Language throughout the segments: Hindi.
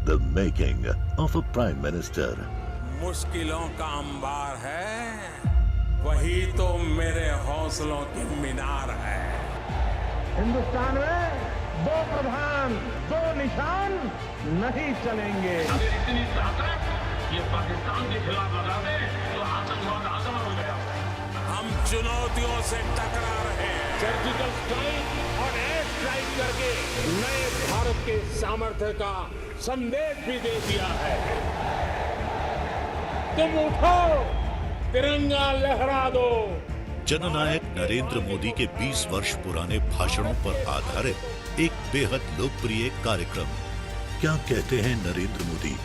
The making of a Prime Minister. मुश्किलों का अंबार है, वही तो मेरे हौसलों की मीनार है। हिंदुस्तान में दो प्रधान दो निशान नहीं चलेंगे। अगर इतनी ताकत ये पाकिस्तान के खिलाफ लगा दे तो आतंकवाद आसान हो गया। हम चुनौतियों से टकरा रहे हैं। सर्जिकल स्ट्राइक और एयर स्ट्राइक करके नए भारत के सामर्थ्य का संदेश भी दे दिया है। तुम उठो, तिरंगा लहरा दो। जननायक नरेंद्र मोदी के 20 वर्ष पुराने भाषणों पर आधारित एक बेहद लोकप्रिय कार्यक्रम। क्या कहते हैं नरेंद्र मोदी?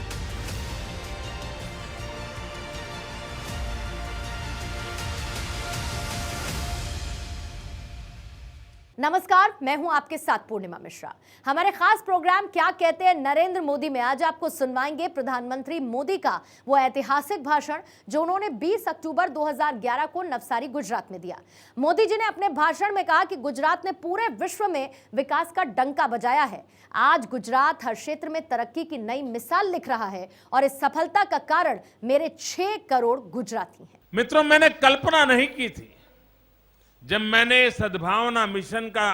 नमस्कार, मैं हूं आपके साथ पूर्णिमा मिश्रा। हमारे खास प्रोग्राम क्या कहते हैं नरेंद्र मोदी में आज आपको सुनवाएंगे प्रधानमंत्री मोदी का वो ऐतिहासिक भाषण जो उन्होंने 20 अक्टूबर 2011 को नवसारी गुजरात में दिया। मोदी जी ने अपने भाषण में कहा कि गुजरात ने पूरे विश्व में विकास का डंका बजाया है। आज गुजरात हर क्षेत्र में तरक्की की नई मिसाल लिख रहा है और इस सफलता का कारण मेरे 6 करोड़ गुजराती हैं। मित्रों, मैंने कल्पना नहीं की थी जब मैंने सद्भावना मिशन का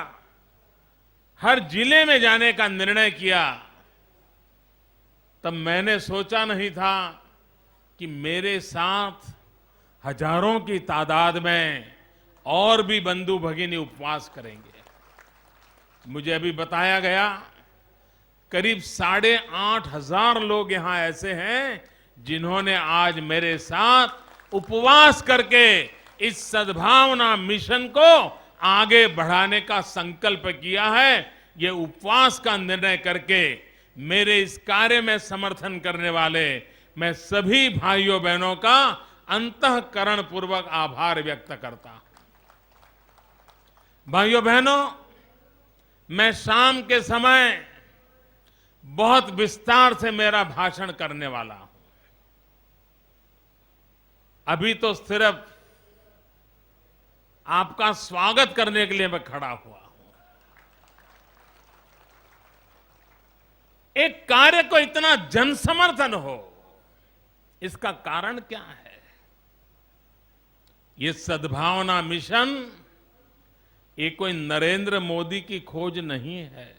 हर जिले में जाने का निर्णय किया, तब मैंने सोचा नहीं था कि मेरे साथ हजारों की तादाद में और भी बंधु भगिनी उपवास करेंगे। मुझे अभी बताया गया करीब 8,500 लोग यहां ऐसे हैं जिन्होंने आज मेरे साथ उपवास करके इस सद्भावना मिशन को आगे बढ़ाने का संकल्प किया है। ये उपवास का निर्णय करके मेरे इस कार्य में समर्थन करने वाले मैं सभी भाइयों बहनों का अंतःकरण पूर्वक आभार व्यक्त करता हूं। भाइयों बहनों, मैं शाम के समय बहुत विस्तार से मेरा भाषण करने वाला हूं। अभी तो सिर्फ आपका स्वागत करने के लिए मैं खड़ा हुआ हूं। एक कार्य को इतना जनसमर्थन हो, इसका कारण क्या है? ये सद्भावना मिशन ये कोई नरेंद्र मोदी की खोज नहीं है,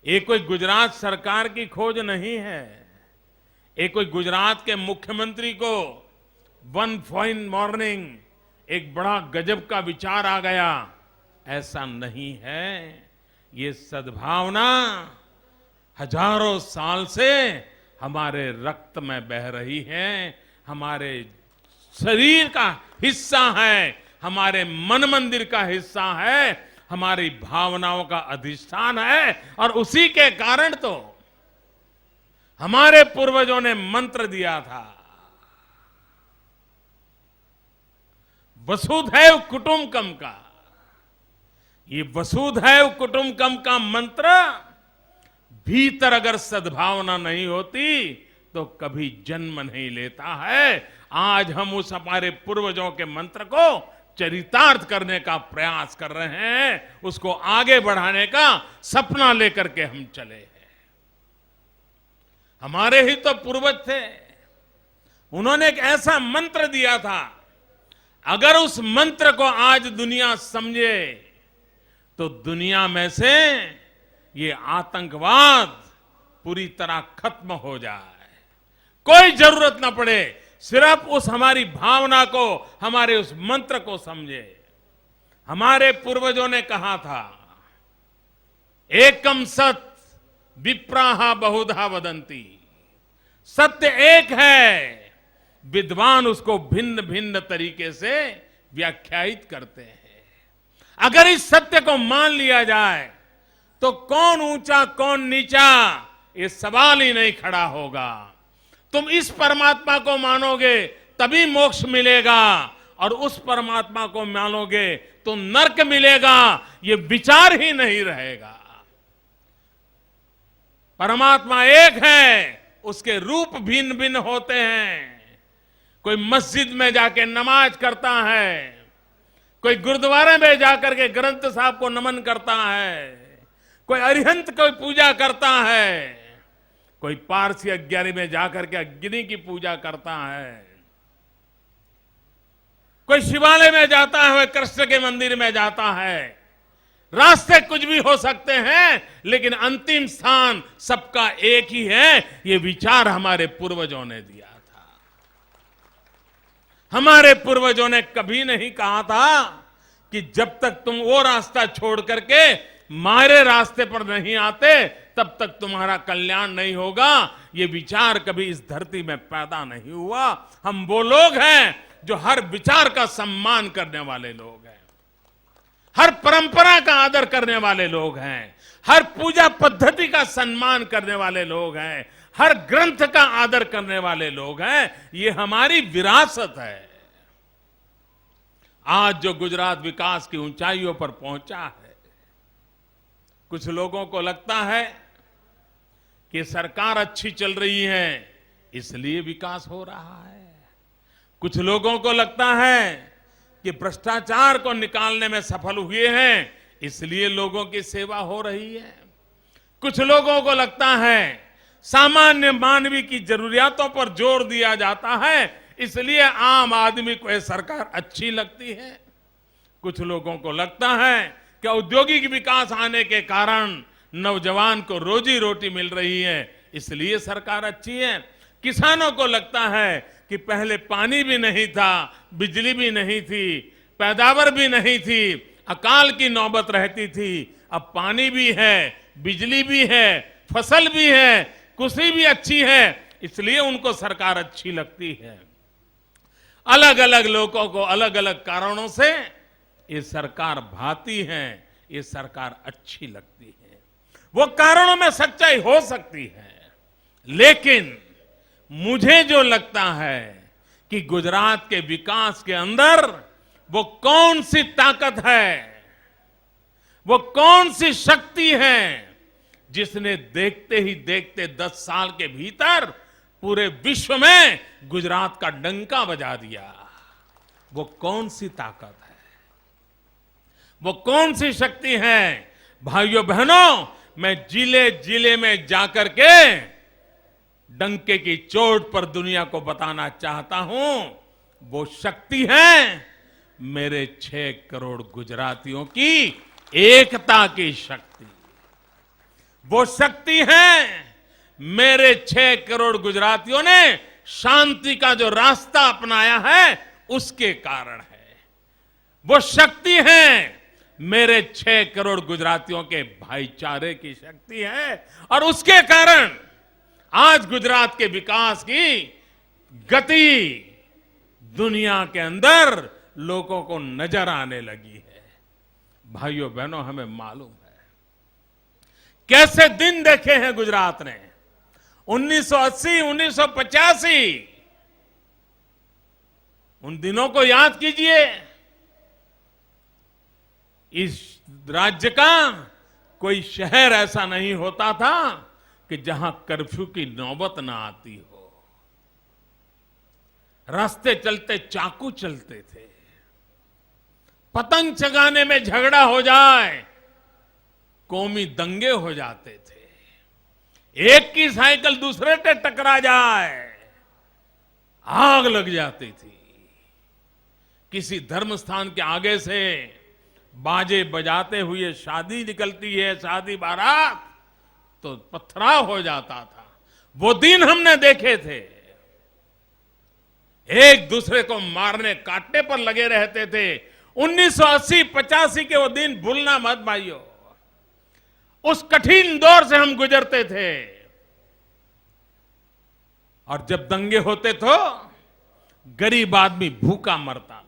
ये कोई गुजरात सरकार की खोज नहीं है, ये कोई गुजरात के मुख्यमंत्री को वन फाइन मॉर्निंग एक बड़ा गजब का विचार आ गया, ऐसा नहीं है। ये सद्भावना हजारों साल से हमारे रक्त में बह रही है, हमारे शरीर का हिस्सा है, हमारे मन मंदिर का हिस्सा है, हमारी भावनाओं का अधिष्ठान है। और उसी के कारण तो हमारे पूर्वजों ने मंत्र दिया था, वसुधैव कुटुंबकम का। ये वसुधैव कुटुंबकम का मंत्र भीतर अगर सद्भावना नहीं होती तो कभी जन्म नहीं लेता है। आज हम उस हमारे पूर्वजों के मंत्र को चरितार्थ करने का प्रयास कर रहे हैं, उसको आगे बढ़ाने का सपना लेकर के हम चले हैं। हमारे ही तो पूर्वज थे, उन्होंने एक ऐसा मंत्र दिया था, अगर उस मंत्र को आज दुनिया समझे तो दुनिया में से ये आतंकवाद पूरी तरह खत्म हो जाए, कोई जरूरत ना पड़े, सिर्फ उस हमारी भावना को, हमारे उस मंत्र को समझे। हमारे पूर्वजों ने कहा था, एकम सत विप्राहा बहुधा वदंती। सत्य एक है, विद्वान उसको भिन्न भिन्न तरीके से व्याख्यायित करते हैं। अगर इस सत्य को मान लिया जाए तो कौन ऊंचा कौन नीचा ये सवाल ही नहीं खड़ा होगा। तुम इस परमात्मा को मानोगे तभी मोक्ष मिलेगा, और उस परमात्मा को मानोगे तो नरक मिलेगा, ये विचार ही नहीं रहेगा। परमात्मा एक है, उसके रूप भिन्न भिन्न होते हैं। कोई मस्जिद में जाके नमाज करता है, कोई गुरुद्वारे में जाकर के ग्रंथ साहब को नमन करता है, कोई अरिहंत की पूजा करता है, कोई पारसी अग्नि में जाकर के अग्नि की पूजा करता है, कोई शिवालय में जाता है, कोई कृष्ण के मंदिर में जाता है। रास्ते कुछ भी हो सकते हैं, लेकिन अंतिम स्थान सबका एक ही है। ये विचार हमारे पूर्वजों ने दिया था। हमारे पूर्वजों ने कभी नहीं कहा था कि जब तक तुम वो रास्ता छोड़ करके हमारे रास्ते पर नहीं आते तब तक तुम्हारा कल्याण नहीं होगा। ये विचार कभी इस धरती में पैदा नहीं हुआ। हम वो लोग हैं जो हर विचार का सम्मान करने वाले लोग हैं, हर परंपरा का आदर करने वाले लोग हैं, हर पूजा पद्धति का सम्मान करने वाले लोग हैं, हर ग्रंथ का आदर करने वाले लोग हैं। ये हमारी विरासत है। आज जो गुजरात विकास की ऊंचाइयों पर पहुंचा है, कुछ लोगों को लगता है कि सरकार अच्छी चल रही है इसलिए विकास हो रहा है। कुछ लोगों को लगता है कि भ्रष्टाचार को निकालने में सफल हुए हैं इसलिए लोगों की सेवा हो रही है। कुछ लोगों को लगता है सामान्य मानवीय की जरूरियातों पर जोर दिया जाता है इसलिए आम आदमी को यह सरकार अच्छी लगती है। कुछ लोगों को लगता है कि औद्योगिक विकास आने के कारण नौजवान को रोजी रोटी मिल रही है इसलिए सरकार अच्छी है। किसानों को लगता है कि पहले पानी भी नहीं था, बिजली भी नहीं थी, पैदावार भी नहीं थी, अकाल की नौबत रहती थी। अब पानी भी है, बिजली भी है, फसल भी है, कृषि भी अच्छी है, इसलिए उनको सरकार अच्छी लगती है। अलग अलग लोगों को अलग अलग कारणों से ये सरकार भाती है, ये सरकार अच्छी लगती है। वो कारणों में सच्चाई हो सकती है, लेकिन मुझे जो लगता है कि गुजरात के विकास के अंदर वो कौन सी ताकत है, वो कौन सी शक्ति है जिसने देखते ही देखते 10 साल के भीतर पूरे विश्व में गुजरात का डंका बजा दिया। वो कौन सी ताकत है, वो कौन सी शक्ति है? भाइयों बहनों, मैं जिले जिले में जाकर के डंके की चोट पर दुनिया को बताना चाहता हूं। वो शक्ति है मेरे 6 करोड़ गुजरातियों की एकता की शक्ति। वो शक्ति है मेरे 6 करोड़ गुजरातियों ने शांति का जो रास्ता अपनाया है उसके कारण है। वो शक्ति है मेरे 6 करोड़ गुजरातियों के भाईचारे की शक्ति है। और उसके कारण आज गुजरात के विकास की गति दुनिया के अंदर लोगों को नजर आने लगी है। भाइयों बहनों, हमें मालूम है कैसे दिन देखे हैं गुजरात ने। 1980, 1985 उन दिनों को याद कीजिए। इस राज्य का कोई शहर ऐसा नहीं होता था कि जहां कर्फ्यू की नौबत ना आती हो। रास्ते चलते चाकू चलते थे, पतंग चगाने में झगड़ा हो जाए, कौमी दंगे हो जाते थे, एक की साइकिल दूसरे से टकरा जाए आग लग जाती थी। किसी धर्म स्थान के आगे से बाजे बजाते हुए शादी निकलती है, शादी बारात, तो पथराव हो जाता था। वो दिन हमने देखे थे। एक दूसरे को मारने काटने पर लगे रहते थे। 1980-85 के वो दिन भूलना मत भाइयों। उस कठिन दौर से हम गुजरते थे। और जब दंगे होते तो गरीब आदमी भूखा मरता था।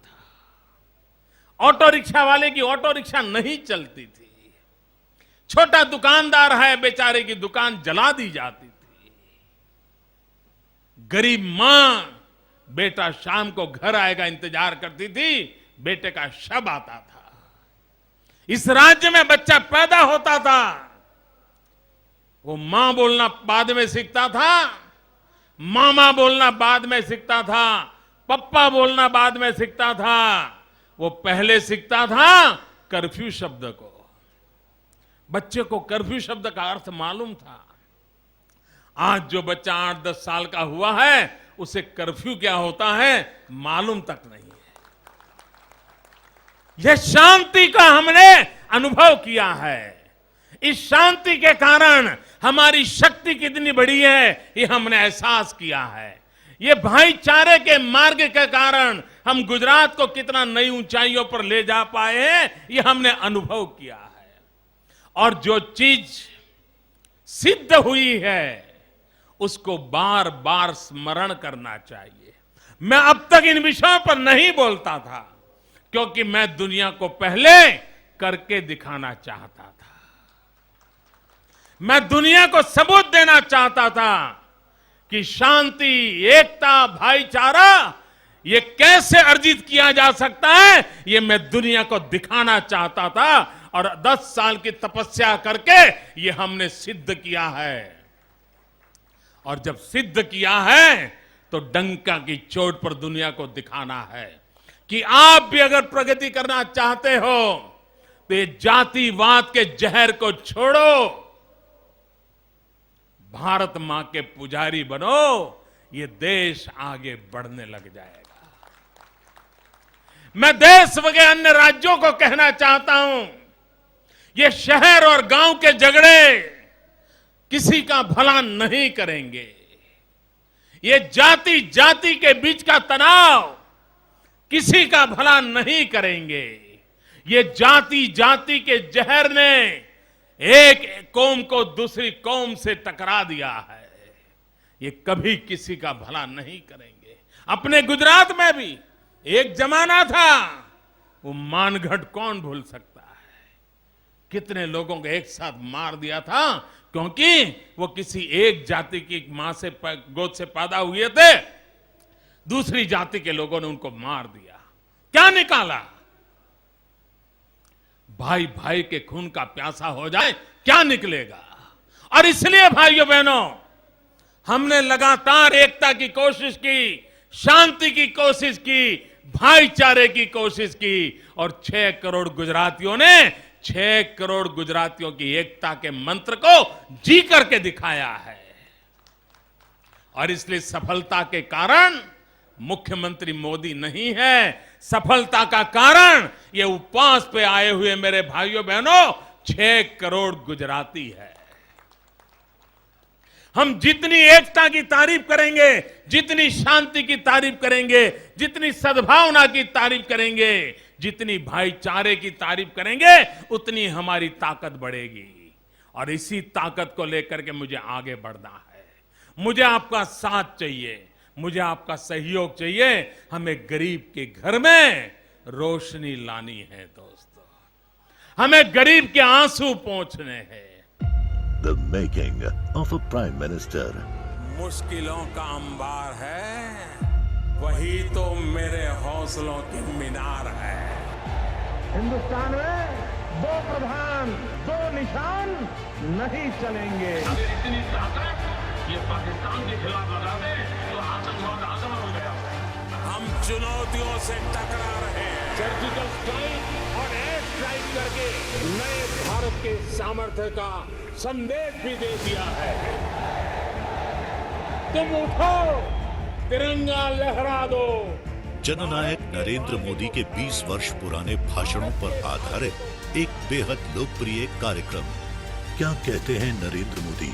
ऑटो रिक्शा वाले की ऑटो रिक्शा नहीं चलती थी। छोटा दुकानदार है, बेचारे की दुकान जला दी जाती थी। गरीब मां बेटा शाम को घर आएगा इंतजार करती थी, बेटे का शव आता था। इस राज्य में बच्चा पैदा होता था, वो मां बोलना बाद में सीखता था, मामा बोलना बाद में सीखता था, पप्पा बोलना बाद में सीखता था। वो पहले सीखता था कर्फ्यू शब्द को। बच्चे को कर्फ्यू शब्द का अर्थ मालूम था। आज जो बच्चा 8-10 साल का हुआ है उसे कर्फ्यू क्या होता है मालूम तक नहीं है। यह शांति का हमने अनुभव किया है। इस शांति के कारण हमारी शक्ति कितनी बड़ी है ये हमने एहसास किया है। ये भाईचारे के मार्ग के कारण हम गुजरात को कितना नई ऊंचाइयों पर ले जा पाए हैं ये हमने अनुभव किया है। और जो चीज सिद्ध हुई है उसको बार बार स्मरण करना चाहिए। मैं अब तक इन विषयों पर नहीं बोलता था क्योंकि मैं दुनिया को पहले करके दिखाना चाहता था। मैं दुनिया को सबूत देना चाहता था कि शांति, एकता, भाईचारा ये कैसे अर्जित किया जा सकता है ये मैं दुनिया को दिखाना चाहता था। और 10 साल की तपस्या करके ये हमने सिद्ध किया है। और जब सिद्ध किया है तो डंका की चोट पर दुनिया को दिखाना है कि आप भी अगर प्रगति करना चाहते हो तो ये जातिवाद के जहर को छोड़ो, भारत मां के पुजारी बनो, ये देश आगे बढ़ने लग जाएगा। मैं देश के अन्य राज्यों को कहना चाहता हूं, ये शहर और गांव के झगड़े किसी का भला नहीं करेंगे। ये जाति जाति के बीच का तनाव किसी का भला नहीं करेंगे। ये जाति जाति के जहर ने एक कौम को दूसरी कौम से टकरा दिया है। ये कभी किसी का भला नहीं करेंगे। अपने गुजरात में भी एक जमाना था, वो मानगढ़ कौन भूल सकता है, कितने लोगों को एक साथ मार दिया था क्योंकि वो किसी एक जाति की मां से गोद से पैदा हुए थे। दूसरी जाति के लोगों ने उनको मार दिया। क्या निकाला? भाई भाई के खून का प्यासा हो जाए क्या निकलेगा? और इसलिए भाइयों बहनों हमने लगातार एकता की कोशिश की, शांति की कोशिश की, भाईचारे की कोशिश की और 6 करोड़ गुजरातियों ने 6 करोड़ गुजरातियों की एकता के मंत्र को जी करके दिखाया है। और इसलिए सफलता के कारण मुख्यमंत्री मोदी नहीं है, सफलता का कारण ये उपवास पे आए हुए मेरे भाइयों बहनों 6 करोड़ गुजराती है। हम जितनी एकता की तारीफ करेंगे, जितनी शांति की तारीफ करेंगे, जितनी सद्भावना की तारीफ करेंगे, जितनी भाईचारे की तारीफ करेंगे उतनी हमारी ताकत बढ़ेगी। और इसी ताकत को लेकर के मुझे आगे बढ़ना है। मुझे आपका साथ चाहिए, मुझे आपका सहयोग चाहिए। हमें गरीब के घर में रोशनी लानी है दोस्तों, हमें गरीब के आंसू पोंछने हैं। The making of a Prime Minister. मुश्किलों का अंबार है, वही तो मेरे हौसलों की मीनार है। हिंदुस्तान में 2 प्रधान 2 निशान नहीं चलेंगे। अगर इतनी ताकत ये पाकिस्तान के खिलाफ लगा दे तो आतंकवाद आसान हो गया। हम चुनौतियों से टकरा रहे हैं। सर्जिकल स्ट्राइक और एयर स्ट्राइक करके नए भारत के सामर्थ्य का संदेश भी दे दिया है। तुम उठो, तिरंगा लहरा दो। जननायक नरेंद्र मोदी के 20 वर्ष पुराने भाषणों पर आधारित एक बेहद लोकप्रिय कार्यक्रम क्या कहते हैं नरेंद्र मोदी